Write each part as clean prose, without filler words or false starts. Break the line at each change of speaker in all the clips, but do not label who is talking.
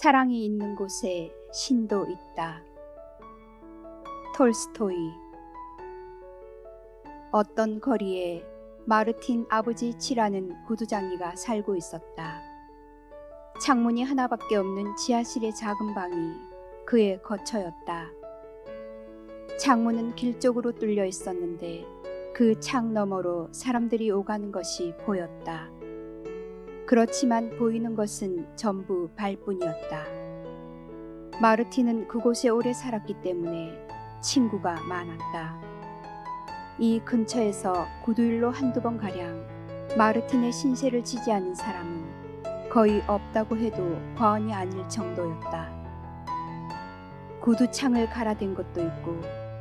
사랑이 있는 곳에 신도 있다. 톨스토이. 어떤 거리에 마르틴 아브지치라는 구두장이가 살고 있었다. 창문이 하나밖에 없는 지하실의 작은 방이 그의 거처였다. 창문은 길 쪽으로 뚫려 있었는데 그 창 너머로 사람들이 오가는 것이 보였다. 그렇지만 보이는 것은 전부 발뿐이었다. 마르틴은 그곳에 오래 살았기 때문에 친구가 많았다. 이 근처에서 구두일로 한두 번가량 마르틴의 신세를 지지 않은 사람은 거의 없다고 해도 과언이 아닐 정도였다. 구두창을 갈아댄 것도 있고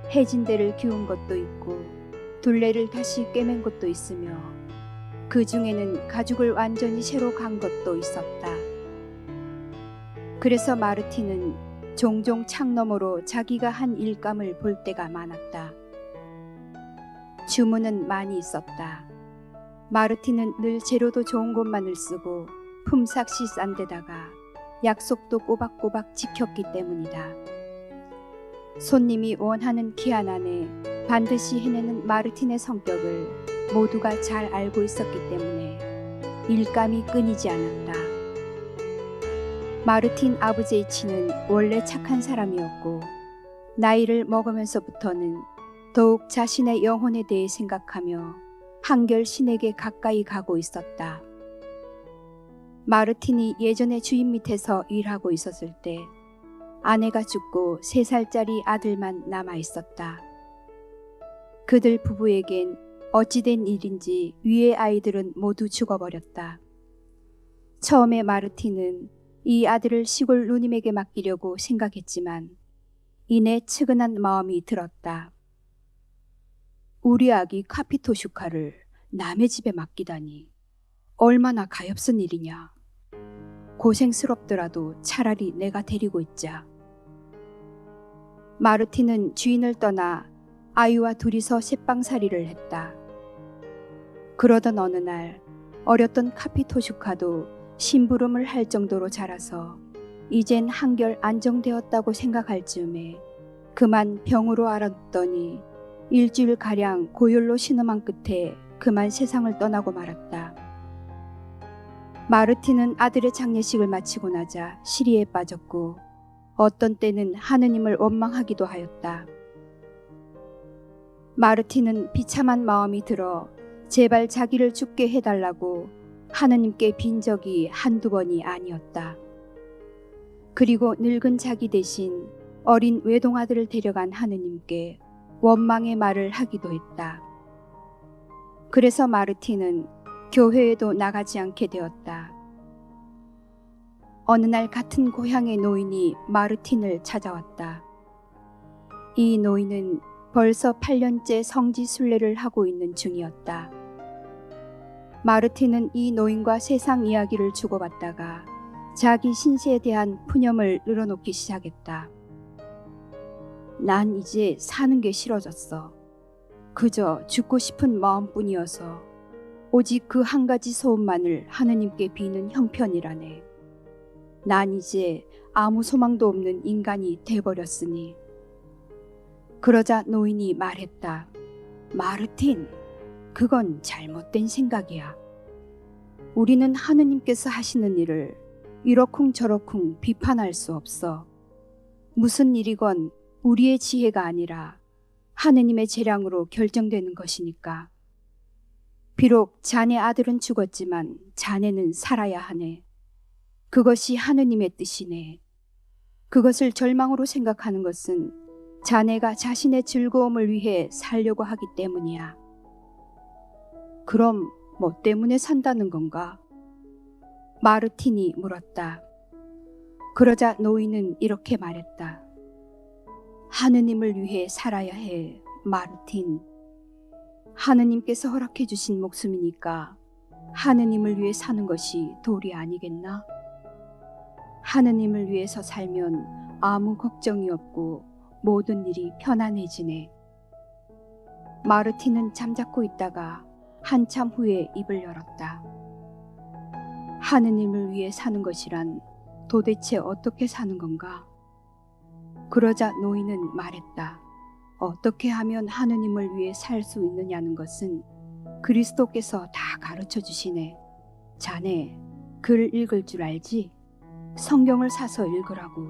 해진대를 기운 것도 있고 둘레를 다시 꿰맨 것도 있으며 그 중에는 가죽을 완전히 새로 간 것도 있었다. 그래서 마르틴은 종종 창 너머로 자기가 한 일감을 볼 때가 많았다. 주문은 많이 있었다. 마르틴은 늘 재료도 좋은 것만을 쓰고 품삯이 싼 데다가 약속도 꼬박꼬박 지켰기 때문이다. 손님이 원하는 기한 안에 반드시 해내는 마르틴의 성격을 모두가 잘 알고 있었기 때문에 일감이 끊이지 않았다. 마르틴 아브제이치는 원래 착한 사람이었고 나이를 먹으면서부터는 더욱 자신의 영혼에 대해 생각하며 한결 신에게 가까이 가고 있었다. 마르틴이 예전에 주인 밑에서 일하고 있었을 때 아내가 죽고 3살짜리 아들만 남아 있었다. 그들 부부에겐 어찌된 일인지 위의 아이들은 모두 죽어버렸다. 처음에 마르틴은 이 아들을 시골 누님에게 맡기려고 생각했지만 이내 측은한 마음이 들었다. 우리 아기 카피토슈카를 남의 집에 맡기다니 얼마나 가엾은 일이냐. 고생스럽더라도 차라리 내가 데리고 있자. 마르틴은 주인을 떠나 아이와 둘이서 새빵살이를 했다. 그러던 어느 날 어렸던 카피토슈카도 심부름을 할 정도로 자라서 이젠 한결 안정되었다고 생각할 즈음에 그만 병으로 앓았더니 일주일가량 고열로 신음한 끝에 그만 세상을 떠나고 말았다. 마르틴은 아들의 장례식을 마치고 나자 시리에 빠졌고 어떤 때는 하느님을 원망하기도 하였다. 마르틴은 비참한 마음이 들어 제발 자기를 죽게 해달라고 하느님께 빈 적이 한두 번이 아니었다. 그리고 늙은 자기 대신 어린 외동아들을 데려간 하느님께 원망의 말을 하기도 했다. 그래서 마르틴은 교회에도 나가지 않게 되었다. 어느 날 같은 고향의 노인이 마르틴을 찾아왔다. 이 노인은 벌써 8년째 성지 순례를 하고 있는 중이었다. 마르틴은 이 노인과 세상 이야기를 주고받다가 자기 신세에 대한 푸념을 늘어놓기 시작했다. 난 이제 사는 게 싫어졌어. 그저 죽고 싶은 마음뿐이어서 오직 그 한 가지 소원만을 하느님께 비는 형편이라네. 난 이제 아무 소망도 없는 인간이 돼버렸으니. 그러자 노인이 말했다. 마르틴, 그건 잘못된 생각이야. 우리는 하느님께서 하시는 일을 이러쿵저러쿵 비판할 수 없어. 무슨 일이건 우리의 지혜가 아니라 하느님의 재량으로 결정되는 것이니까. 비록 자네 아들은 죽었지만 자네는 살아야 하네. 그것이 하느님의 뜻이네. 그것을 절망으로 생각하는 것은 자네가 자신의 즐거움을 위해 살려고 하기 때문이야. 그럼 뭐 때문에 산다는 건가? 마르틴이 물었다. 그러자 노인은 이렇게 말했다. 하느님을 위해 살아야 해, 마르틴. 하느님께서 허락해 주신 목숨이니까 하느님을 위해 사는 것이 도리 아니겠나? 하느님을 위해서 살면 아무 걱정이 없고 모든 일이 편안해지네. 마르틴은 잠자코 있다가 한참 후에 입을 열었다. 하느님을 위해 사는 것이란 도대체 어떻게 사는 건가? 그러자 노인은 말했다. 어떻게 하면 하느님을 위해 살 수 있느냐는 것은 그리스도께서 다 가르쳐 주시네. 자네, 글 읽을 줄 알지? 성경을 사서 읽으라고.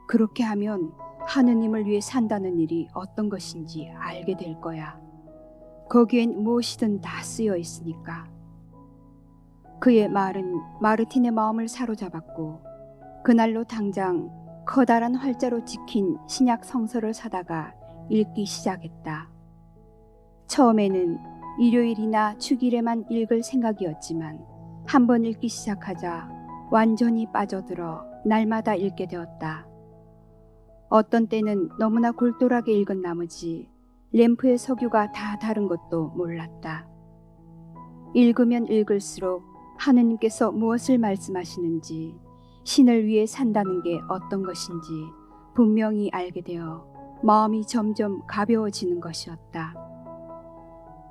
그렇게 하면 하느님을 위해 산다는 일이 어떤 것인지 알게 될 거야. 거기엔 무엇이든 다 쓰여 있으니까. 그의 말은 마르틴의 마음을 사로잡았고 그날로 당장 커다란 활자로 찍힌 신약 성서를 사다가 읽기 시작했다. 처음에는 일요일이나 축일에만 읽을 생각이었지만 한번 읽기 시작하자 완전히 빠져들어 날마다 읽게 되었다. 어떤 때는 너무나 골똘하게 읽은 나머지 램프의 석유가 다 다른 것도 몰랐다. 읽으면 읽을수록 하느님께서 무엇을 말씀하시는지, 신을 위해 산다는 게 어떤 것인지 분명히 알게 되어 마음이 점점 가벼워지는 것이었다.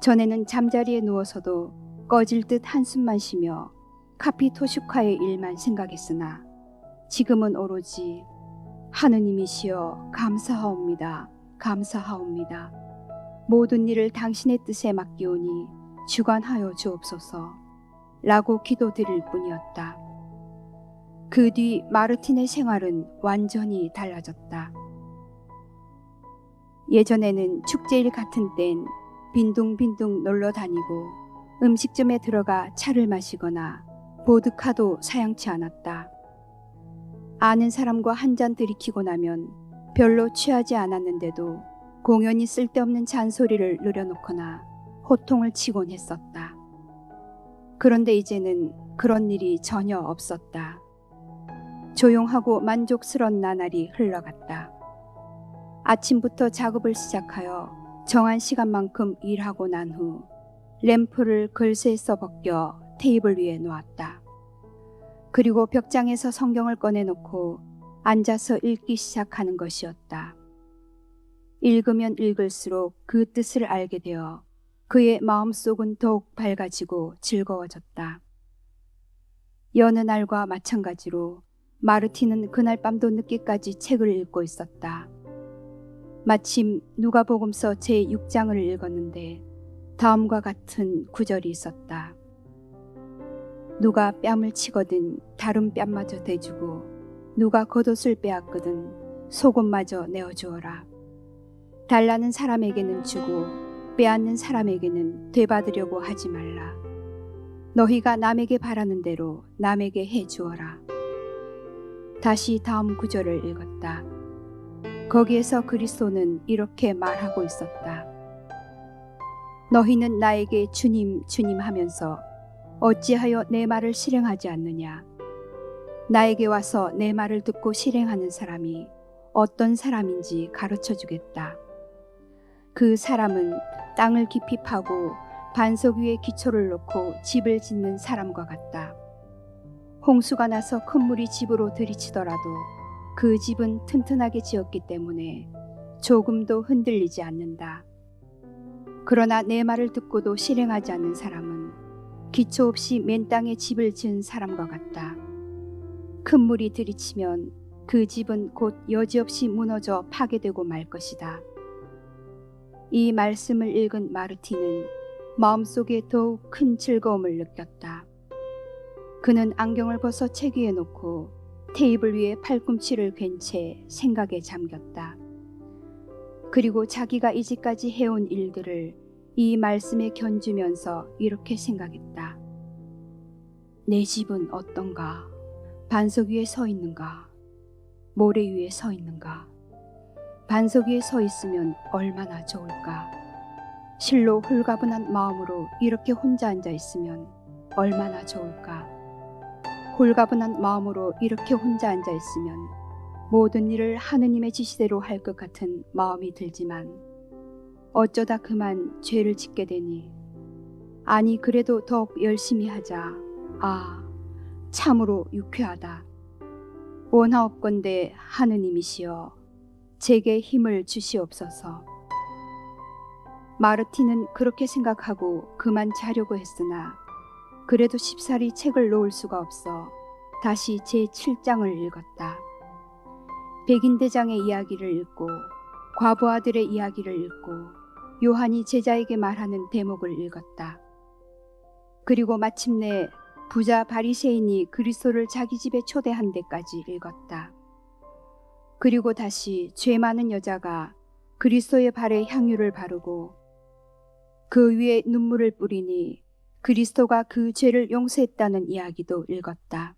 전에는 잠자리에 누워서도 꺼질 듯 한숨만 쉬며 카피토슈카의 일만 생각했으나 지금은 오로지 하느님이시여 감사하옵니다. 감사하옵니다. 모든 일을 당신의 뜻에 맡기오니 주관하여 주옵소서 라고 기도드릴 뿐이었다. 그 뒤 마르틴의 생활은 완전히 달라졌다. 예전에는 축제일 같은 땐 빈둥빈둥 놀러 다니고 음식점에 들어가 차를 마시거나 보드카도 사양치 않았다. 아는 사람과 한 잔 들이키고 나면 별로 취하지 않았는데도 공연히 쓸데없는 잔소리를 늘여놓거나 호통을 치곤 했었다. 그런데 이제는 그런 일이 전혀 없었다. 조용하고 만족스러운 나날이 흘러갔다. 아침부터 작업을 시작하여 정한 시간만큼 일하고 난 후 램프를 글쎄에서 벗겨 테이블 위에 놓았다. 그리고 벽장에서 성경을 꺼내놓고 앉아서 읽기 시작하는 것이었다. 읽으면 읽을수록 그 뜻을 알게 되어 그의 마음속은 더욱 밝아지고 즐거워졌다. 여느 날과 마찬가지로 마르틴은 그날 밤도 늦게까지 책을 읽고 있었다. 마침 누가복음서 제6장을 읽었는데 다음과 같은 구절이 있었다. 누가 뺨을 치거든 다른 뺨마저 대주고 누가 겉옷을 빼앗거든 속옷마저 내어주어라. 달라는 사람에게는 주고 빼앗는 사람에게는 되받으려고 하지 말라. 너희가 남에게 바라는 대로 남에게 해주어라. 다시 다음 구절을 읽었다. 거기에서 그리스도는 이렇게 말하고 있었다. 너희는 나에게 주님 주님 하면서 어찌하여 내 말을 실행하지 않느냐. 나에게 와서 내 말을 듣고 실행하는 사람이 어떤 사람인지 가르쳐 주겠다. 그 사람은 땅을 깊이 파고 반석 위에 기초를 놓고 집을 짓는 사람과 같다. 홍수가 나서 큰 물이 집으로 들이치더라도 그 집은 튼튼하게 지었기 때문에 조금도 흔들리지 않는다. 그러나 내 말을 듣고도 실행하지 않는 사람은 기초 없이 맨 땅에 집을 지은 사람과 같다. 큰 물이 들이치면 그 집은 곧 여지없이 무너져 파괴되고 말 것이다. 이 말씀을 읽은 마르틴은 마음속에 더욱 큰 즐거움을 느꼈다. 그는 안경을 벗어 책 위에 놓고 테이블 위에 팔꿈치를 괜 채 생각에 잠겼다. 그리고 자기가 이제까지 해온 일들을 이 말씀에 견주면서 이렇게 생각했다. 내 집은 어떤가? 반석 위에 서 있는가? 모래 위에 서 있는가? 반석 위에 서 있으면 얼마나 좋을까? 실로 홀가분한 마음으로 이렇게 혼자 앉아 있으면 얼마나 좋을까? 홀가분한 마음으로 이렇게 혼자 앉아 있으면 모든 일을 하느님의 지시대로 할 것 같은 마음이 들지만 어쩌다 그만 죄를 짓게 되니 아니 그래도 더욱 열심히 하자. 아 참으로 유쾌하다. 원하옵건대 하느님이시여 제게 힘을 주시옵소서. 마르틴은 그렇게 생각하고 그만 자려고 했으나 그래도 쉽사리 책을 놓을 수가 없어 다시 제7장을 읽었다. 백인대장의 이야기를 읽고 과부 아들의 이야기를 읽고 요한이 제자에게 말하는 대목을 읽었다. 그리고 마침내 부자 바리새인이 그리스도를 자기 집에 초대한 데까지 읽었다. 그리고 다시 죄 많은 여자가 그리스도의 발에 향유를 바르고 그 위에 눈물을 뿌리니 그리스도가 그 죄를 용서했다는 이야기도 읽었다.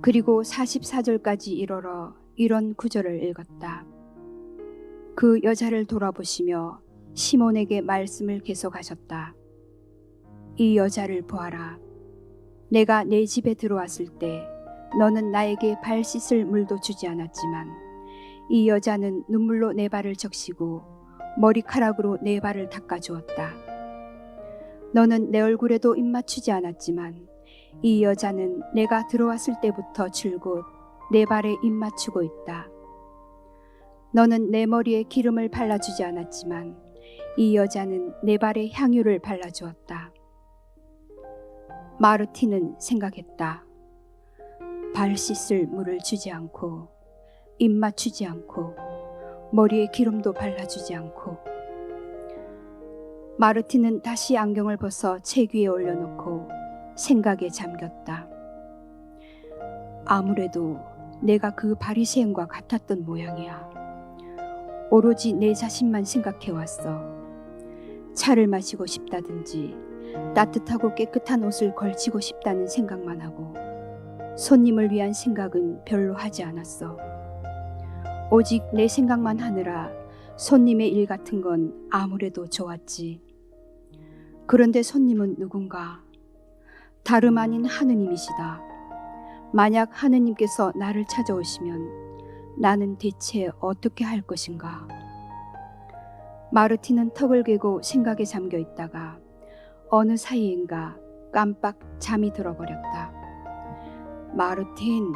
그리고 44절까지 이르러 이런 구절을 읽었다. 그 여자를 돌아보시며 시몬에게 말씀을 계속하셨다. 이 여자를 보아라. 내가 내 집에 들어왔을 때 너는 나에게 발 씻을 물도 주지 않았지만 이 여자는 눈물로 내 발을 적시고 머리카락으로 내 발을 닦아주었다. 너는 내 얼굴에도 입맞추지 않았지만 이 여자는 내가 들어왔을 때부터 줄곧 내 발에 입맞추고 있다. 너는 내 머리에 기름을 발라주지 않았지만 이 여자는 내 발에 향유를 발라주었다. 마르티는 생각했다. 발 씻을 물을 주지 않고 입 맞추지 않고 머리에 기름도 발라주지 않고. 마르티는 다시 안경을 벗어 책 위에 올려놓고 생각에 잠겼다. 아무래도 내가 그 바리새인과 같았던 모양이야. 오로지 내 자신만 생각해왔어. 차를 마시고 싶다든지 따뜻하고 깨끗한 옷을 걸치고 싶다는 생각만 하고 손님을 위한 생각은 별로 하지 않았어. 오직 내 생각만 하느라 손님의 일 같은 건 아무래도 좋았지. 그런데 손님은 누군가? 다름 아닌 하느님이시다. 만약 하느님께서 나를 찾아오시면 나는 대체 어떻게 할 것인가? 마르티는 턱을 괴고 생각에 잠겨 있다가 어느 사이인가 깜빡 잠이 들어버렸다. 마르틴!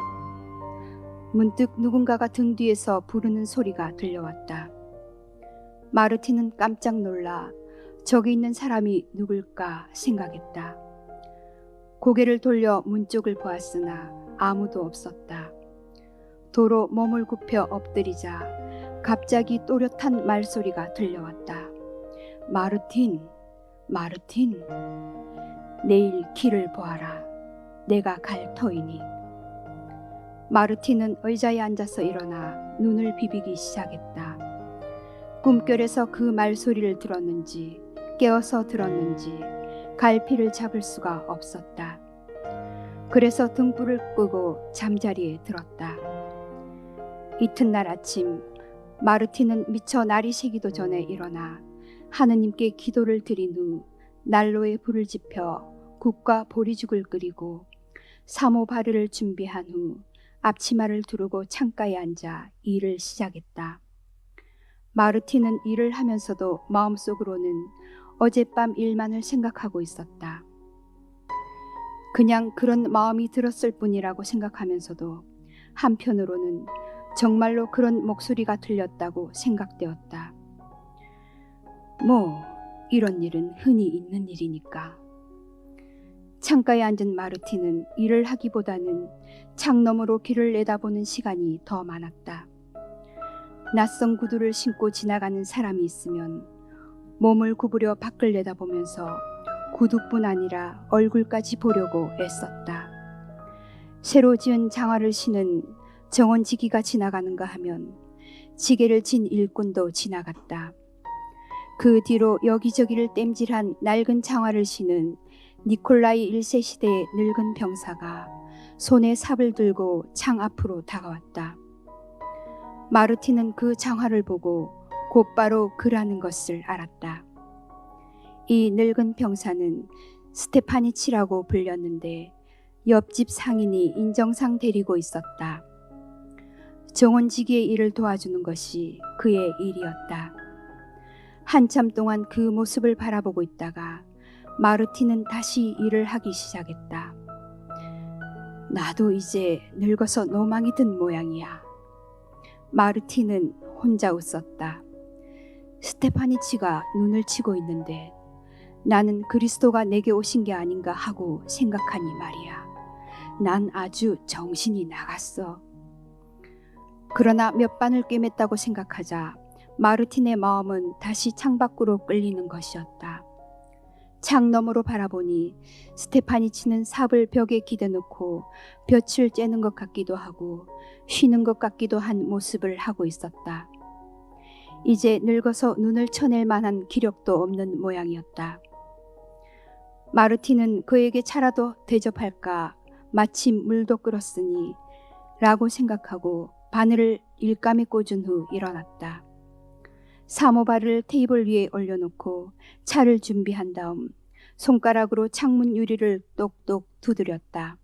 문득 누군가가 등 뒤에서 부르는 소리가 들려왔다. 마르틴은 깜짝 놀라 저기 있는 사람이 누굴까 생각했다. 고개를 돌려 문 쪽을 보았으나 아무도 없었다. 도로 몸을 굽혀 엎드리자 갑자기 또렷한 말소리가 들려왔다. 마르틴, 마르틴, 내일 길을 보아라. 내가 갈 터이니. 마르틴은 의자에 앉아서 일어나 눈을 비비기 시작했다. 꿈결에서 그 말소리를 들었는지 깨어서 들었는지 갈피를 잡을 수가 없었다. 그래서 등불을 끄고 잠자리에 들었다. 이튿날 아침 마르틴은 미처 날이 새기도 전에 일어나 하느님께 기도를 드린 후 난로에 불을 지펴 국과 보리죽을 끓이고 사모바르를 준비한 후 앞치마를 두르고 창가에 앉아 일을 시작했다. 마르틴은 일을 하면서도 마음속으로는 어젯밤 일만을 생각하고 있었다. 그냥 그런 마음이 들었을 뿐이라고 생각하면서도 한편으로는 정말로 그런 목소리가 들렸다고 생각되었다. 뭐 이런 일은 흔히 있는 일이니까. 창가에 앉은 마르틴은 일을 하기보다는 창 너머로 길을 내다보는 시간이 더 많았다. 낯선 구두를 신고 지나가는 사람이 있으면 몸을 구부려 밖을 내다보면서 구두뿐 아니라 얼굴까지 보려고 애썼다. 새로 지은 장화를 신은 정원지기가 지나가는가 하면 지게를 진 일꾼도 지나갔다. 그 뒤로 여기저기를 땜질한 낡은 장화를 신은 니콜라이 1세 시대의 늙은 병사가 손에 삽을 들고 창 앞으로 다가왔다. 마르틴은 그 장화를 보고 곧바로 그라는 것을 알았다. 이 늙은 병사는 스테파니치라고 불렸는데 옆집 상인이 인정상 데리고 있었다. 정원지기의 일을 도와주는 것이 그의 일이었다. 한참 동안 그 모습을 바라보고 있다가 마르틴은 다시 일을 하기 시작했다. 나도 이제 늙어서 노망이 든 모양이야. 마르틴은 혼자 웃었다. 스테파니치가 눈을 치고 있는데 나는 그리스도가 내게 오신 게 아닌가 하고 생각하니 말이야. 난 아주 정신이 나갔어. 그러나 몇 반을 꿰맸다고 생각하자 마르틴의 마음은 다시 창밖으로 끌리는 것이었다. 창 너머로 바라보니 스테파니치는 삽을 벽에 기대놓고 볕을 쬐는 것 같기도 하고 쉬는 것 같기도 한 모습을 하고 있었다. 이제 늙어서 눈을 쳐낼 만한 기력도 없는 모양이었다. 마르틴은 그에게 차라도 대접할까, 마침 물도 끓었으니 라고 생각하고 바늘을 일감에 꽂은 후 일어났다. 사모발을 테이블 위에 올려놓고 차를 준비한 다음 손가락으로 창문 유리를 똑똑 두드렸다.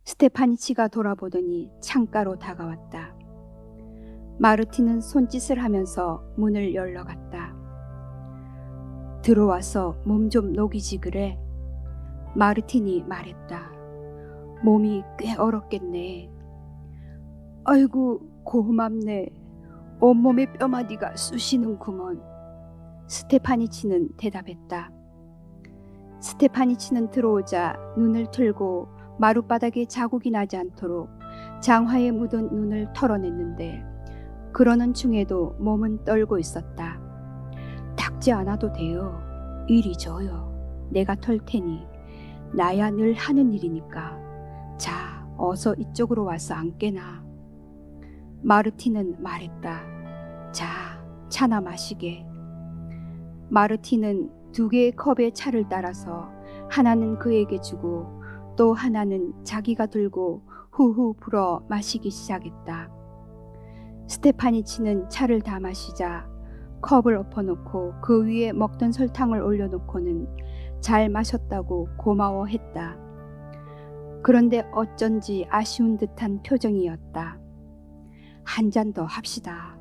스테파니치가 돌아보더니 창가로 다가왔다. 마르틴은 손짓을 하면서 문을 열러갔다. 들어와서 몸 좀 녹이지 그래? 마르틴이 말했다. 몸이 꽤 얼었겠네. 아이고 고맙네. 온몸의 뼈마디가 쑤시는구먼. 스테파니치는 대답했다. 스테파니치는 들어오자 눈을 틀고 마룻바닥에 자국이 나지 않도록 장화에 묻은 눈을 털어냈는데 그러는 중에도 몸은 떨고 있었다. 닦지 않아도 돼요. 이리 줘요. 내가 털 테니. 나야 늘 하는 일이니까. 자, 어서 이쪽으로 와서 앉게나. 마르틴은 말했다. 자, 차나 마시게. 마르틴은 2개의 컵의 차를 따라서 하나는 그에게 주고 또 하나는 자기가 들고 후후 불어 마시기 시작했다. 스테파니치는 차를 다 마시자 컵을 엎어놓고 그 위에 먹던 설탕을 올려놓고는 잘 마셨다고 고마워했다. 그런데 어쩐지 아쉬운 듯한 표정이었다. 한 잔 더 합시다.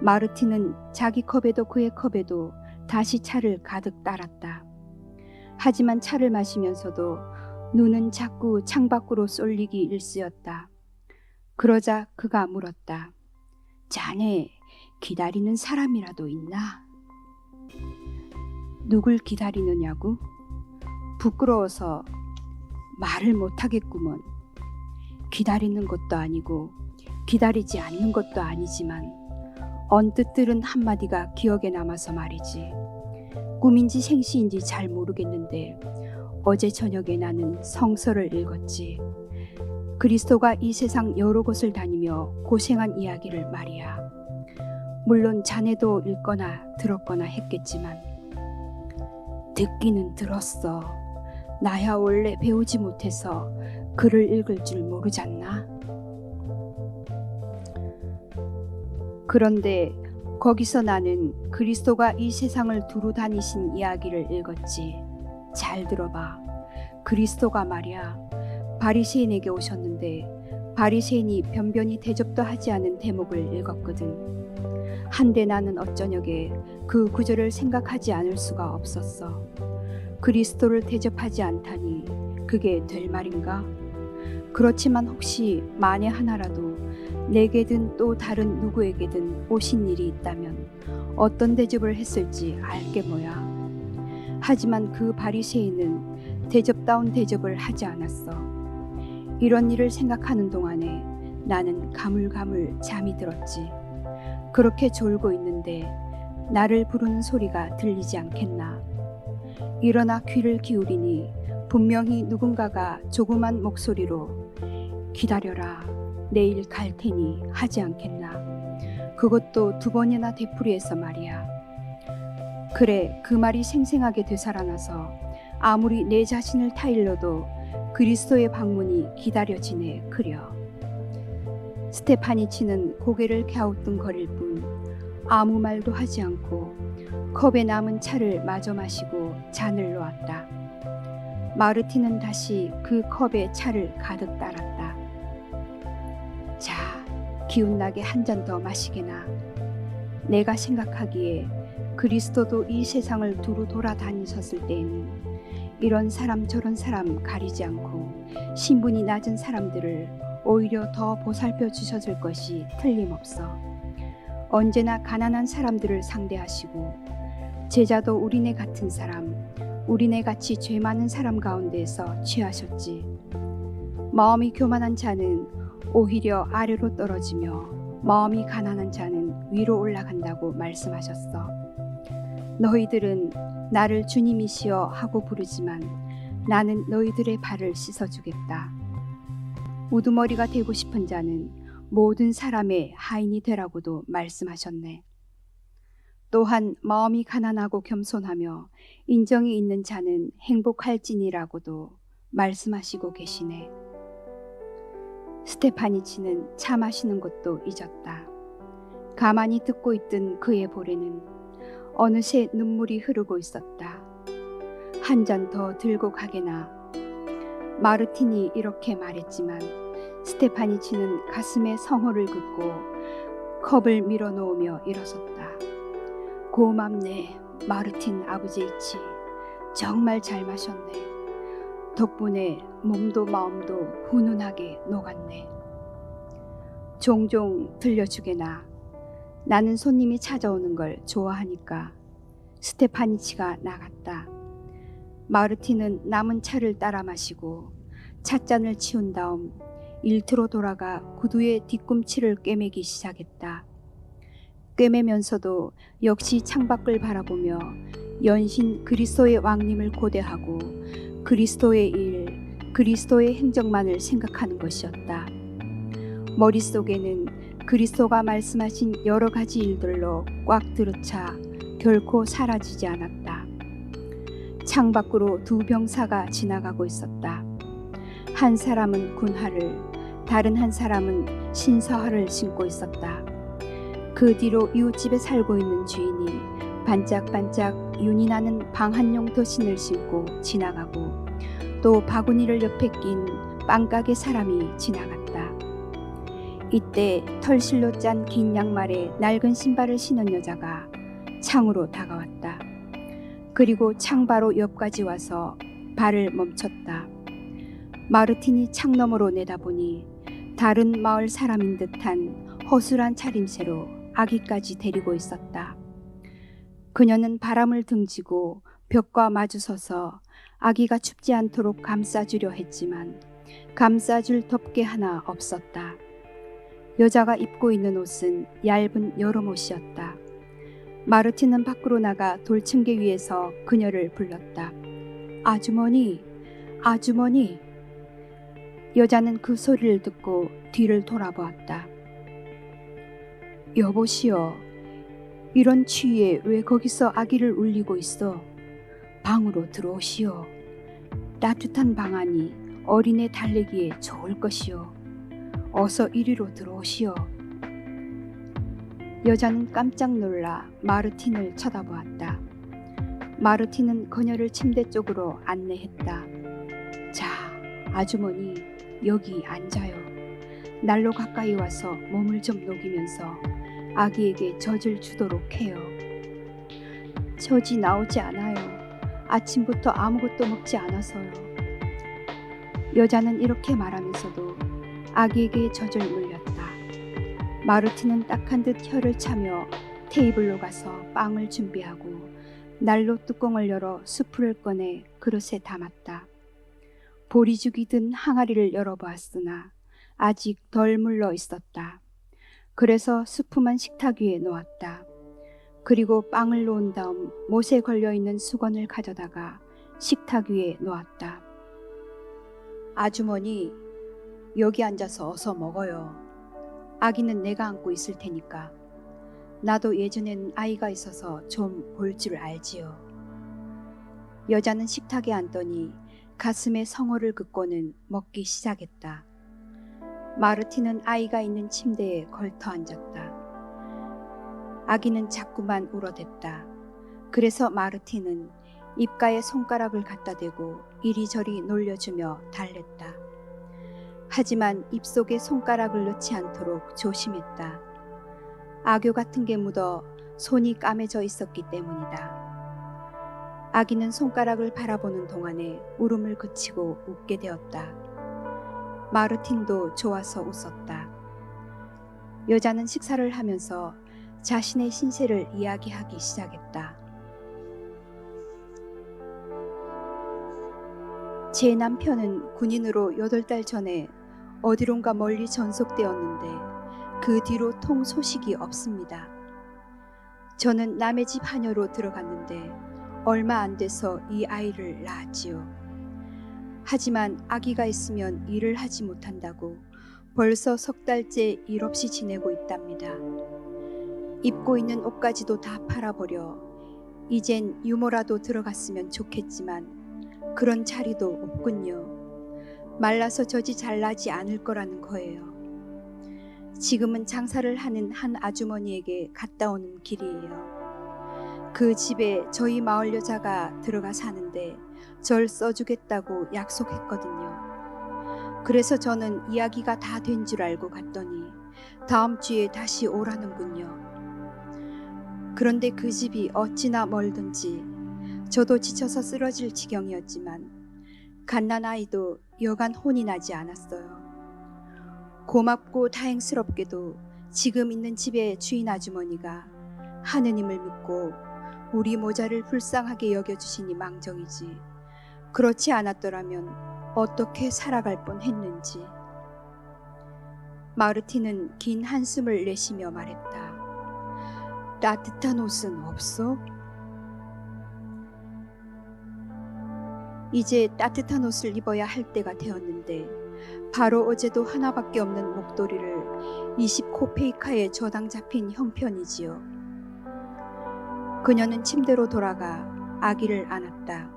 마르틴은 자기 컵에도 그의 컵에도 다시 차를 가득 따랐다. 하지만 차를 마시면서도 눈은 자꾸 창밖으로 쏠리기 일쑤였다. 그러자 그가 물었다. 자네 기다리는 사람이라도 있나? 누굴 기다리느냐고? 부끄러워서 말을 못하겠구먼. 기다리는 것도 아니고 기다리지 않는 것도 아니지만 언뜻 들은 한마디가 기억에 남아서 말이지. 꿈인지 생시인지 잘 모르겠는데 어제 저녁에 나는 성서를 읽었지. 그리스도가 이 세상 여러 곳을 다니며 고생한 이야기를 말이야. 물론 자네도 읽거나 들었거나 했겠지만 듣기는 들었어. 나야 원래 배우지 못해서 글을 읽을 줄 모르잖나. 그런데 거기서 나는 그리스도가 이 세상을 두루 다니신 이야기를 읽었지. 잘 들어봐. 그리스도가 말이야 바리새인에게 오셨는데 바리새인이 변변히 대접도 하지 않은 대목을 읽었거든. 한데 나는 어쩌냐게 그 구절을 생각하지 않을 수가 없었어. 그리스도를 대접하지 않다니 그게 될 말인가? 그렇지만 혹시 만에 하나라도 내게든 또 다른 누구에게든 오신 일이 있다면 어떤 대접을 했을지 알게 뭐야. 하지만 그 바리새인은 대접다운 대접을 하지 않았어. 이런 일을 생각하는 동안에 나는 가물가물 잠이 들었지. 그렇게 졸고 있는데 나를 부르는 소리가 들리지 않겠나. 일어나 귀를 기울이니 분명히 누군가가 조그만 목소리로 기다려라, 내일 갈 테니 하지 않겠나. 그것도 2번이나 되풀이해서 말이야. 그래, 그 말이 생생하게 되살아나서 아무리 내 자신을 타일러도 그리스도의 방문이 기다려지네 그려. 스테파니치는 고개를 갸우뚱거릴 뿐 아무 말도 하지 않고 컵에 남은 차를 마저 마시고 잔을 놓았다. 마르틴은 다시 그 컵에 차를 가득 따랐다. 자, 기운나게 한 잔 더 마시게나. 내가 생각하기에 그리스도도 이 세상을 두루 돌아다니셨을 때에는 이런 사람 저런 사람 가리지 않고 신분이 낮은 사람들을 오히려 더 보살펴 주셨을 것이 틀림없어. 언제나 가난한 사람들을 상대하시고 제자도 우리네 같은 사람, 우리네 같이 죄 많은 사람 가운데에서 취하셨지. 마음이 교만한 자는 오히려 아래로 떨어지며 마음이 가난한 자는 위로 올라간다고 말씀하셨어. 너희들은 나를 주님이시여 하고 부르지만 나는 너희들의 발을 씻어주겠다. 우두머리가 되고 싶은 자는 모든 사람의 하인이 되라고도 말씀하셨네. 또한 마음이 가난하고 겸손하며 인정이 있는 자는 행복할지니라고도 말씀하시고 계시네. 스테파니치는 차 마시는 것도 잊었다. 가만히 듣고 있던 그의 볼에는 어느새 눈물이 흐르고 있었다. 한 잔 더 들고 가게나. 마르틴이 이렇게 말했지만 스테파니치는 가슴에 성호를 긋고 컵을 밀어놓으며 일어섰다. 고맙네, 마르틴 아버지이치. 정말 잘 마셨네. 덕분에 몸도 마음도 훈훈하게 녹았네. 종종 들려주게나. 나는 손님이 찾아오는 걸 좋아하니까. 스테파니치가 나갔다. 마르틴은 남은 차를 따라 마시고 찻잔을 치운 다음 일터로 돌아가 구두의 뒤꿈치를 꿰매기 시작했다. 꿰매면서도 역시 창밖을 바라보며 연신 그리스도의 왕님을 고대하고 그리스도의 일, 그리스도의 행적만을 생각하는 것이었다. 머릿속에는 그리스도가 말씀하신 여러 가지 일들로 꽉 들어차 결코 사라지지 않았다. 창밖으로 두 병사가 지나가고 있었다. 한 사람은 군화를, 다른 한 사람은 신사화를 신고 있었다. 그 뒤로 이웃집에 살고 있는 주인이 반짝반짝 윤이 나는 방한용 덧신을 신고 지나가고 또 바구니를 옆에 낀 빵가게 사람이 지나갔다. 이때 털실로 짠 긴 양말에 낡은 신발을 신은 여자가 창으로 다가왔다. 그리고 창 바로 옆까지 와서 발을 멈췄다. 마르틴이 창 너머로 내다보니 다른 마을 사람인 듯한 허술한 차림새로 아기까지 데리고 있었다. 그녀는 바람을 등지고 벽과 마주서서 아기가 춥지 않도록 감싸주려 했지만 감싸줄 덮개 하나 없었다. 여자가 입고 있는 옷은 얇은 여름옷이었다. 마르틴은 밖으로 나가 돌층계 위에서 그녀를 불렀다. 아주머니, 아주머니. 여자는 그 소리를 듣고 뒤를 돌아보았다. 여보시오, 이런 추위에 왜 거기서 아기를 울리고 있어? 방으로 들어오시오. 따뜻한 방 안이 어린애 달래기에 좋을 것이오. 어서 이리로 들어오시오. 여자는 깜짝 놀라 마르틴을 쳐다보았다. 마르틴은 그녀를 침대 쪽으로 안내했다. 자, 아주머니, 여기 앉아요. 난로 가까이 와서 몸을 좀 녹이면서 아기에게 젖을 주도록 해요. 젖이 나오지 않아요. 아침부터 아무것도 먹지 않아서요. 여자는 이렇게 말하면서도 아기에게 젖을 물렸다. 마르틴은 딱한 듯 혀를 차며 테이블로 가서 빵을 준비하고 난로 뚜껑을 열어 수프를 꺼내 그릇에 담았다. 보리죽이 든 항아리를 열어보았으나 아직 덜 물러 있었다. 그래서 수프만 식탁 위에 놓았다. 그리고 빵을 놓은 다음 못에 걸려있는 수건을 가져다가 식탁 위에 놓았다. 아주머니, 여기 앉아서 어서 먹어요. 아기는 내가 안고 있을 테니까. 나도 예전엔 아이가 있어서 좀 볼 줄 알지요. 여자는 식탁에 앉더니 가슴에 성호를 긋고는 먹기 시작했다. 마르틴은 아이가 있는 침대에 걸터 앉았다. 아기는 자꾸만 울어댔다. 그래서 마르틴은 입가에 손가락을 갖다 대고 이리저리 놀려주며 달랬다. 하지만 입속에 손가락을 넣지 않도록 조심했다. 악교 같은 게 묻어 손이 까매져 있었기 때문이다. 아기는 손가락을 바라보는 동안에 울음을 그치고 웃게 되었다. 마르틴도 좋아서 웃었다. 여자는 식사를 하면서 자신의 신세를 이야기하기 시작했다. 제 남편은 군인으로 8달 전에 어디론가 멀리 전속되었는데 그 뒤로 통 소식이 없습니다. 저는 남의 집 하녀로 들어갔는데 얼마 안 돼서 이 아이를 낳았지요. 하지만 아기가 있으면 일을 하지 못한다고 벌써 3달째 일 없이 지내고 있답니다. 입고 있는 옷까지도 다 팔아버려 이젠 유모라도 들어갔으면 좋겠지만 그런 자리도 없군요. 말라서 젖이 잘 나지 않을 거라는 거예요. 지금은 장사를 하는 한 아주머니에게 갔다 오는 길이에요. 그 집에 저희 마을 여자가 들어가 사는데 절 써주겠다고 약속했거든요. 그래서 저는 이야기가 다 된 줄 알고 갔더니 다음 주에 다시 오라는군요. 그런데 그 집이 어찌나 멀든지 저도 지쳐서 쓰러질 지경이었지만 갓난아이도 여간 혼이 나지 않았어요. 고맙고 다행스럽게도 지금 있는 집의 주인 아주머니가 하느님을 믿고 우리 모자를 불쌍하게 여겨주시니 망정이지 그렇지 않았더라면 어떻게 살아갈 뻔했는지. 마르티는 긴 한숨을 내쉬며 말했다. 따뜻한 옷은 없어? 이제 따뜻한 옷을 입어야 할 때가 되었는데 바로 어제도 하나밖에 없는 목도리를 20코페이카에 저당 잡힌 형편이지요. 그녀는 침대로 돌아가 아기를 안았다.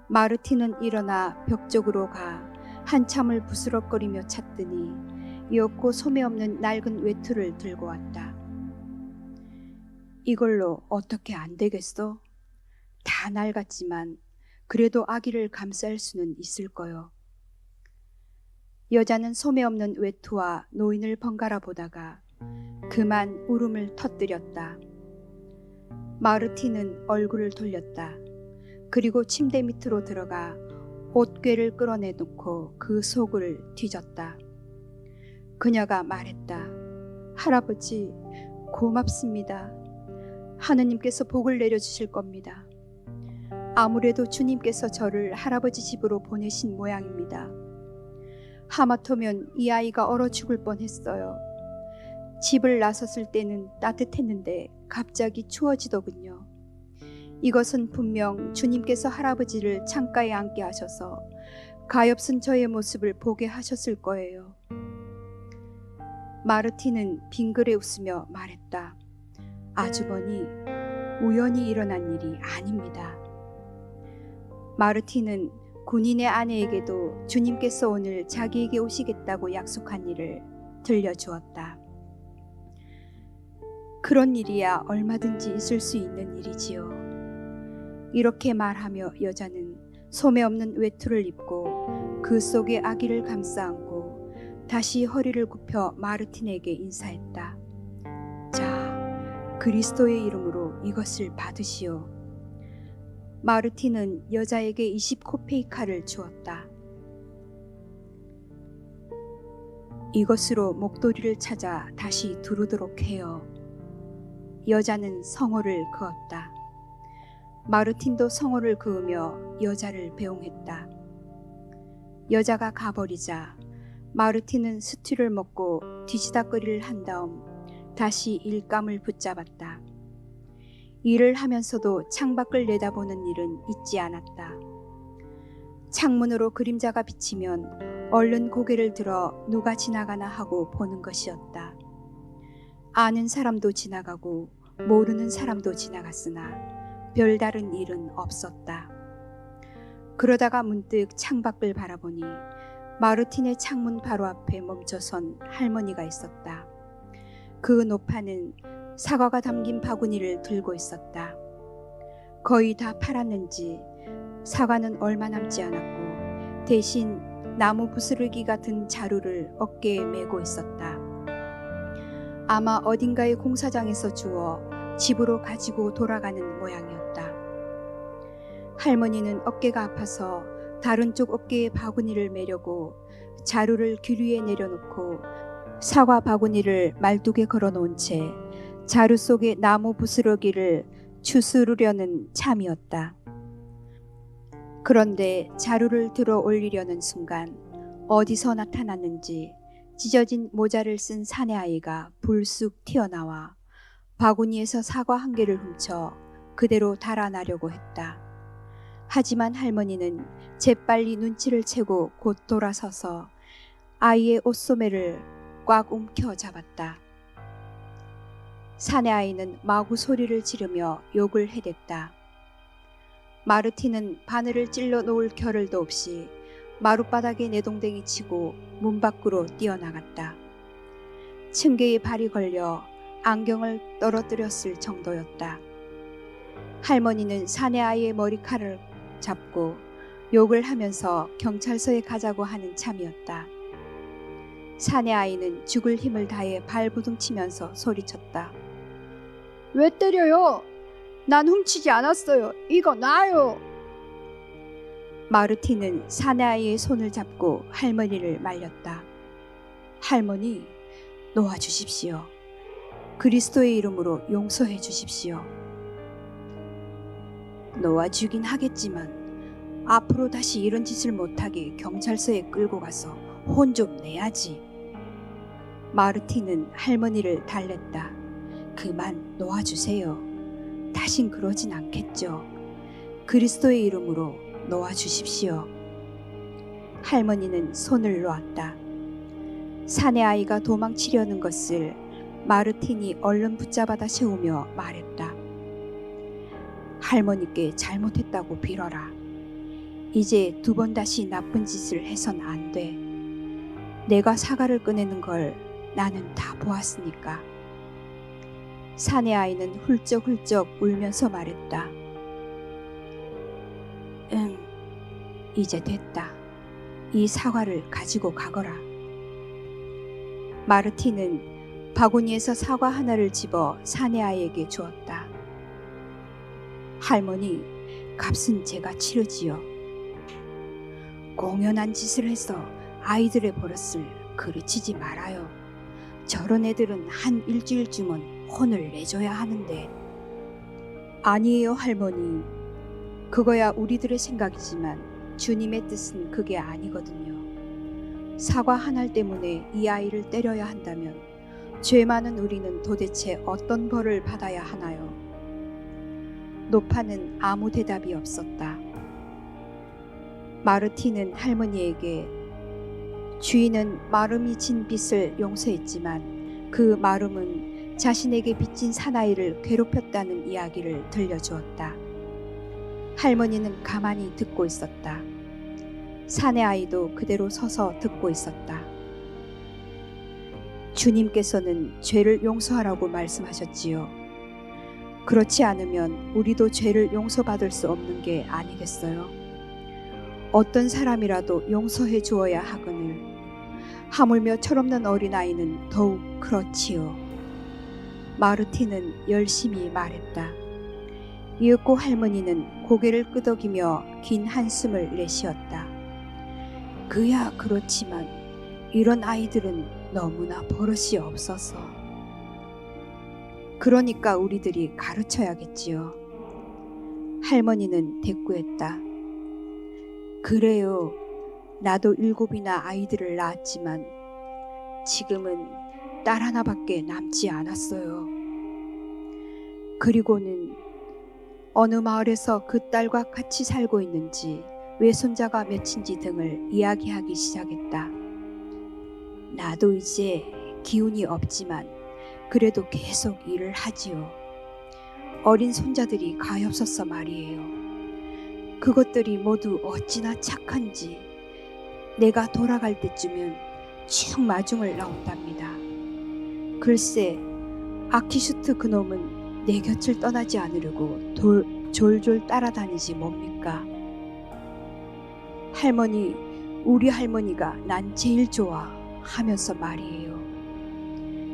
마르티는 일어나 벽 쪽으로 가 한참을 부스럭거리며 찾더니 옅고 소매 없는 낡은 외투를 들고 왔다. 이걸로 어떻게 안 되겠어? 다 낡았지만 그래도 아기를 감쌀 수는 있을 거요. 여자는 소매 없는 외투와 노인을 번갈아 보다가 그만 울음을 터뜨렸다. 마르티는 얼굴을 돌렸다. 그리고 침대 밑으로 들어가 옷꿰를 끌어내놓고 그 속을 뒤졌다. 그녀가 말했다. 할아버지, 고맙습니다. 하느님께서 복을 내려주실 겁니다. 아무래도 주님께서 저를 할아버지 집으로 보내신 모양입니다. 하마터면 이 아이가 얼어 죽을 뻔했어요. 집을 나섰을 때는 따뜻했는데 갑자기 추워지더군요. 이것은 분명 주님께서 할아버지를 창가에 앉게 하셔서 가엾은 저의 모습을 보게 하셨을 거예요. 마르티는 빙그레 웃으며 말했다. 아주머니, 우연히 일어난 일이 아닙니다. 마르티는 군인의 아내에게도 주님께서 오늘 자기에게 오시겠다고 약속한 일을 들려주었다. 그런 일이야 얼마든지 있을 수 있는 일이지요. 이렇게 말하며 여자는 소매 없는 외투를 입고 그 속에 아기를 감싸 안고 다시 허리를 굽혀 마르틴에게 인사했다. 자, 그리스도의 이름으로 이것을 받으시오. 마르틴은 여자에게 20코페이카를 주었다. 이것으로 목도리를 찾아 다시 두르도록 해요. 여자는 성호를 그었다. 마르틴도 성호를 그으며 여자를 배웅했다. 여자가 가버리자 마르틴은 스튜를 먹고 뒤지다거리를 한 다음 다시 일감을 붙잡았다. 일을 하면서도 창밖을 내다보는 일은 잊지 않았다. 창문으로 그림자가 비치면 얼른 고개를 들어 누가 지나가나 하고 보는 것이었다. 아는 사람도 지나가고 모르는 사람도 지나갔으나 별다른 일은 없었다. 그러다가 문득 창밖을 바라보니 마르틴의 창문 바로 앞에 멈춰선 할머니가 있었다. 그 노파는 사과가 담긴 바구니를 들고 있었다. 거의 다 팔았는지 사과는 얼마 남지 않았고 대신 나무 부스러기 같은 자루를 어깨에 메고 있었다. 아마 어딘가의 공사장에서 주워 집으로 가지고 돌아가는 모양이었다. 할머니는 어깨가 아파서 다른 쪽 어깨에 바구니를 메려고 자루를 귀 위에 내려놓고 사과 바구니를 말뚝에 걸어놓은 채 자루 속에 나무 부스러기를 추스르려는 참이었다. 그런데 자루를 들어 올리려는 순간 어디서 나타났는지 찢어진 모자를 쓴 사내아이가 불쑥 튀어나와 바구니에서 사과 한 개를 훔쳐 그대로 달아나려고 했다. 하지만 할머니는 재빨리 눈치를 채고 곧 돌아서서 아이의 옷소매를 꽉 움켜 잡았다. 사내아이는 마구 소리를 지르며 욕을 해댔다. 마르티는 바늘을 찔러 놓을 겨를도 없이 마룻바닥에 내동댕이 치고 문 밖으로 뛰어나갔다. 층계에 발이 걸려 안경을 떨어뜨렸을 정도였다. 할머니는 사내아이의 머리칼을 잡고 욕을 하면서 경찰서에 가자고 하는 참이었다. 사내아이는 죽을 힘을 다해 발부둥치면서 소리쳤다. 왜 때려요? 난 훔치지 않았어요. 이거 나요. 마르티는 사내아이의 손을 잡고 할머니를 말렸다. 할머니, 놓아주십시오. 그리스도의 이름으로 용서해 주십시오. 놓아주긴 하겠지만 앞으로 다시 이런 짓을 못하게 경찰서에 끌고 가서 혼 좀 내야지. 마르티는 할머니를 달랬다. 그만 놓아주세요. 다신 그러진 않겠죠. 그리스도의 이름으로 놓아주십시오. 할머니는 손을 놓았다. 사내아이가 도망치려는 것을 마르틴이 얼른 붙잡아다 세우며 말했다. 할머니께 잘못했다고 빌어라. 이제 두 번 다시 나쁜 짓을 해선 안 돼. 내가 사과를 꺼내는 걸 나는 다 보았으니까. 사내아이는 훌쩍훌쩍 울면서 말했다. 응, 이제 됐다. 이 사과를 가지고 가거라. 마르티는 바구니에서 사과 하나를 집어 사내아이에게 주었다. 할머니, 값은 제가 치르지요. 공연한 짓을 해서 아이들의 버릇을 그르치지 말아요. 저런 애들은 한 일주일쯤은 혼을 내줘야 하는데. 아니에요, 할머니. 그거야 우리들의 생각이지만 주님의 뜻은 그게 아니거든요. 사과 한 알 때문에 이 아이를 때려야 한다면 죄 많은 우리는 도대체 어떤 벌을 받아야 하나요? 노파는 아무 대답이 없었다. 마르티는 할머니에게 주인은 마름이 진 빚을 용서했지만 그 마름은 자신에게 빚진 사나이를 괴롭혔다는 이야기를 들려주었다. 할머니는 가만히 듣고 있었다. 사내아이도 그대로 서서 듣고 있었다. 주님께서는 죄를 용서하라고 말씀하셨지요. 그렇지 않으면 우리도 죄를 용서받을 수 없는 게 아니겠어요? 어떤 사람이라도 용서해 주어야 하거늘 하물며 철없는 어린아이는 더욱 그렇지요. 마르티는 열심히 말했다. 이윽고 할머니는 고개를 끄덕이며 긴 한숨을 내쉬었다. 그야 그렇지만 이런 아이들은 너무나 버릇이 없어서. 그러니까 우리들이 가르쳐야겠지요. 할머니는 대꾸했다. 그래요. 나도 7이나 아이들을 낳았지만 지금은 딸 하나밖에 남지 않았어요. 그리고는 어느 마을에서 그 딸과 같이 살고 있는지 외손자가 몇인지 등을 이야기하기 시작했다. 나도 이제 기운이 없지만 그래도 계속 일을 하지요. 어린 손자들이 가엾어서 말이에요. 그것들이 모두 어찌나 착한지 내가 돌아갈 때쯤은 쭉 마중을 나온답니다. 글쎄, 아키슈트 그놈은 내 곁을 떠나지 않으려고 졸졸 따라다니지 뭡니까? 할머니, 우리 할머니가 난 제일 좋아 하면서 말이에요.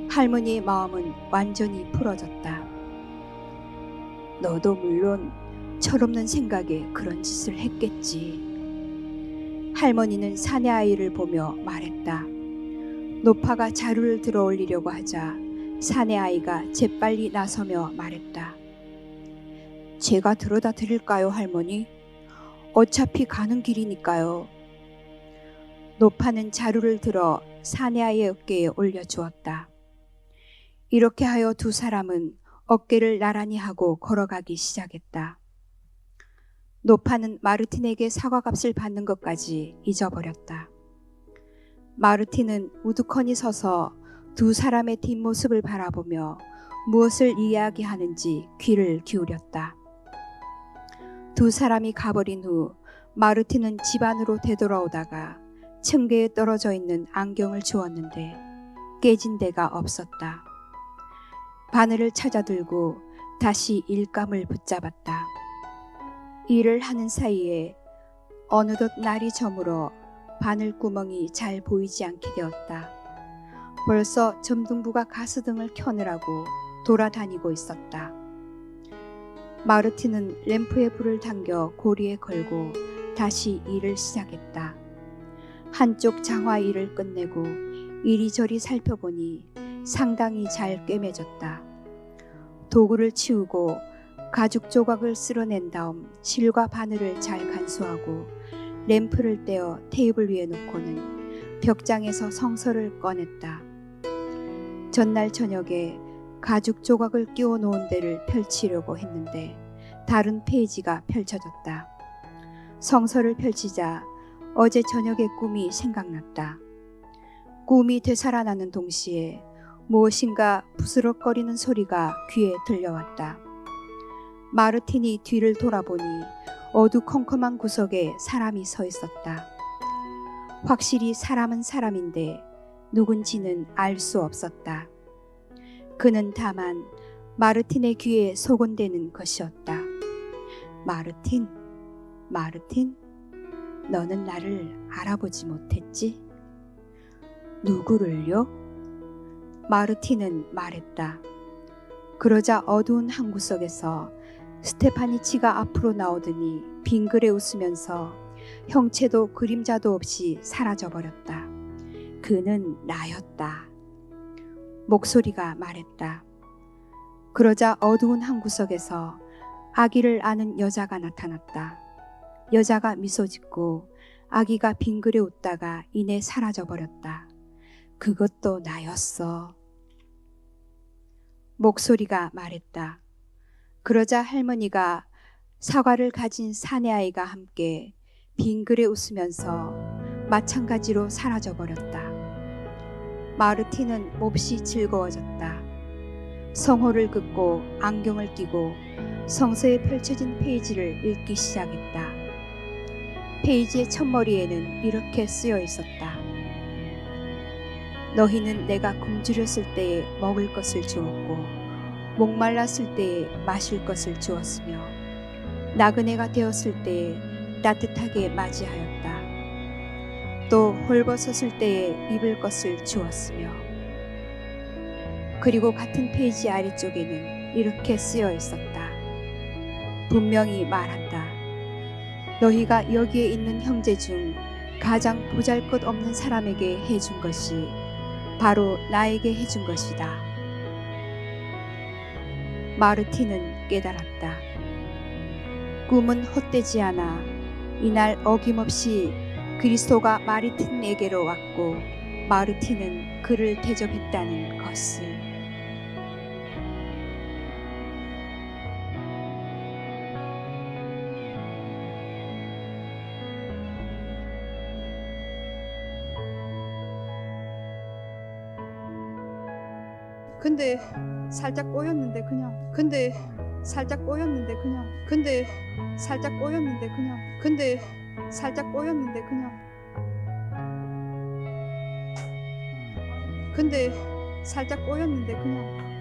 할머니의 마음은 완전히 풀어졌다. 너도 물론 철없는 생각에 그런 짓을 했겠지. 할머니는 사내아이를 보며 말했다. 노파가 자루를 들어 올리려고 하자 사내아이가 재빨리 나서며 말했다. 제가 들어다 드릴까요, 할머니? 어차피 가는 길이니까요. 노파는 자루를 들어 사내아의 어깨에 올려주었다. 이렇게 하여 두 사람은 어깨를 나란히 하고 걸어가기 시작했다. 노파는 마르틴에게 사과값을 받는 것까지 잊어버렸다. 마르틴은 우두커니 서서 두 사람의 뒷모습을 바라보며 무엇을 이야기하는지 귀를 기울였다. 두 사람이 가버린 후 마르틴은 집 안으로 되돌아오다가 층계에 떨어져 있는 안경을 주었는데 깨진 데가 없었다. 바늘을 찾아 들고 다시 일감을 붙잡았다. 일을 하는 사이에 어느덧 날이 저물어 바늘 구멍이 잘 보이지 않게 되었다. 벌써 점등부가 가스등을 켜느라고 돌아다니고 있었다. 마르틴은 램프에 불을 당겨 고리에 걸고 다시 일을 시작했다. 한쪽 장화일을 끝내고 이리저리 살펴보니 상당히 잘 꿰매졌다. 도구를 치우고 가죽 조각을 쓸어낸 다음 실과 바늘을 잘 간수하고 램프를 떼어 테이블 위에 놓고는 벽장에서 성서를 꺼냈다. 전날 저녁에 가죽 조각을 끼워 놓은 데를 펼치려고 했는데 다른 페이지가 펼쳐졌다. 성서를 펼치자 어제 저녁의 꿈이 생각났다. 꿈이 되살아나는 동시에 무엇인가 부스럭거리는 소리가 귀에 들려왔다. 마르틴이 뒤를 돌아보니 어두컴컴한 구석에 사람이 서 있었다. 확실히 사람은 사람인데 누군지는 알 수 없었다. 그는 다만 마르틴의 귀에 소곤대는 것이었다. 마르틴, 마르틴, 너는 나를 알아보지 못했지? 누구를요? 마르틴은 말했다. 그러자 어두운 한 구석에서 스테파니치가 앞으로 나오더니 빙그레 웃으면서 형체도 그림자도 없이 사라져버렸다. 그는 나였다. 목소리가 말했다. 그러자 어두운 한 구석에서 아기를 아는 여자가 나타났다. 여자가 미소 짓고 아기가 빙그레 웃다가 이내 사라져버렸다. 그것도 나였어. 목소리가 말했다. 그러자 할머니가 사과를 가진 사내아이가 함께 빙그레 웃으면서 마찬가지로 사라져버렸다. 마르틴은 몹시 즐거워졌다. 성호를 긋고 안경을 끼고 성서에 펼쳐진 페이지를 읽기 시작했다. 페이지의 첫머리에는 이렇게 쓰여 있었다. 너희는 내가 굶주렸을 때에 먹을 것을 주었고 목말랐을 때에 마실 것을 주었으며 나그네가 되었을 때에 따뜻하게 맞이하였다. 또 홀벗었을 때에 입을 것을 주었으며 그리고 같은 페이지 아래쪽에는 이렇게 쓰여 있었다. 분명히 말한다. 너희가 여기에 있는 형제 중 가장 보잘것없는 사람에게 해준 것이 바로 나에게 해준 것이다. 마르틴은 깨달았다. 꿈은 헛되지 않아 이날 어김없이 그리스도가 마르틴에게로 왔고 마르틴은 그를 대접했다는 것을.
근데 살짝 꼬였는데 그냥 근데 살짝 꼬였는데 그냥 근데 살짝 꼬였는데 그냥 근데 살짝 꼬였는데 그냥 근데 살짝 꼬였는데 그냥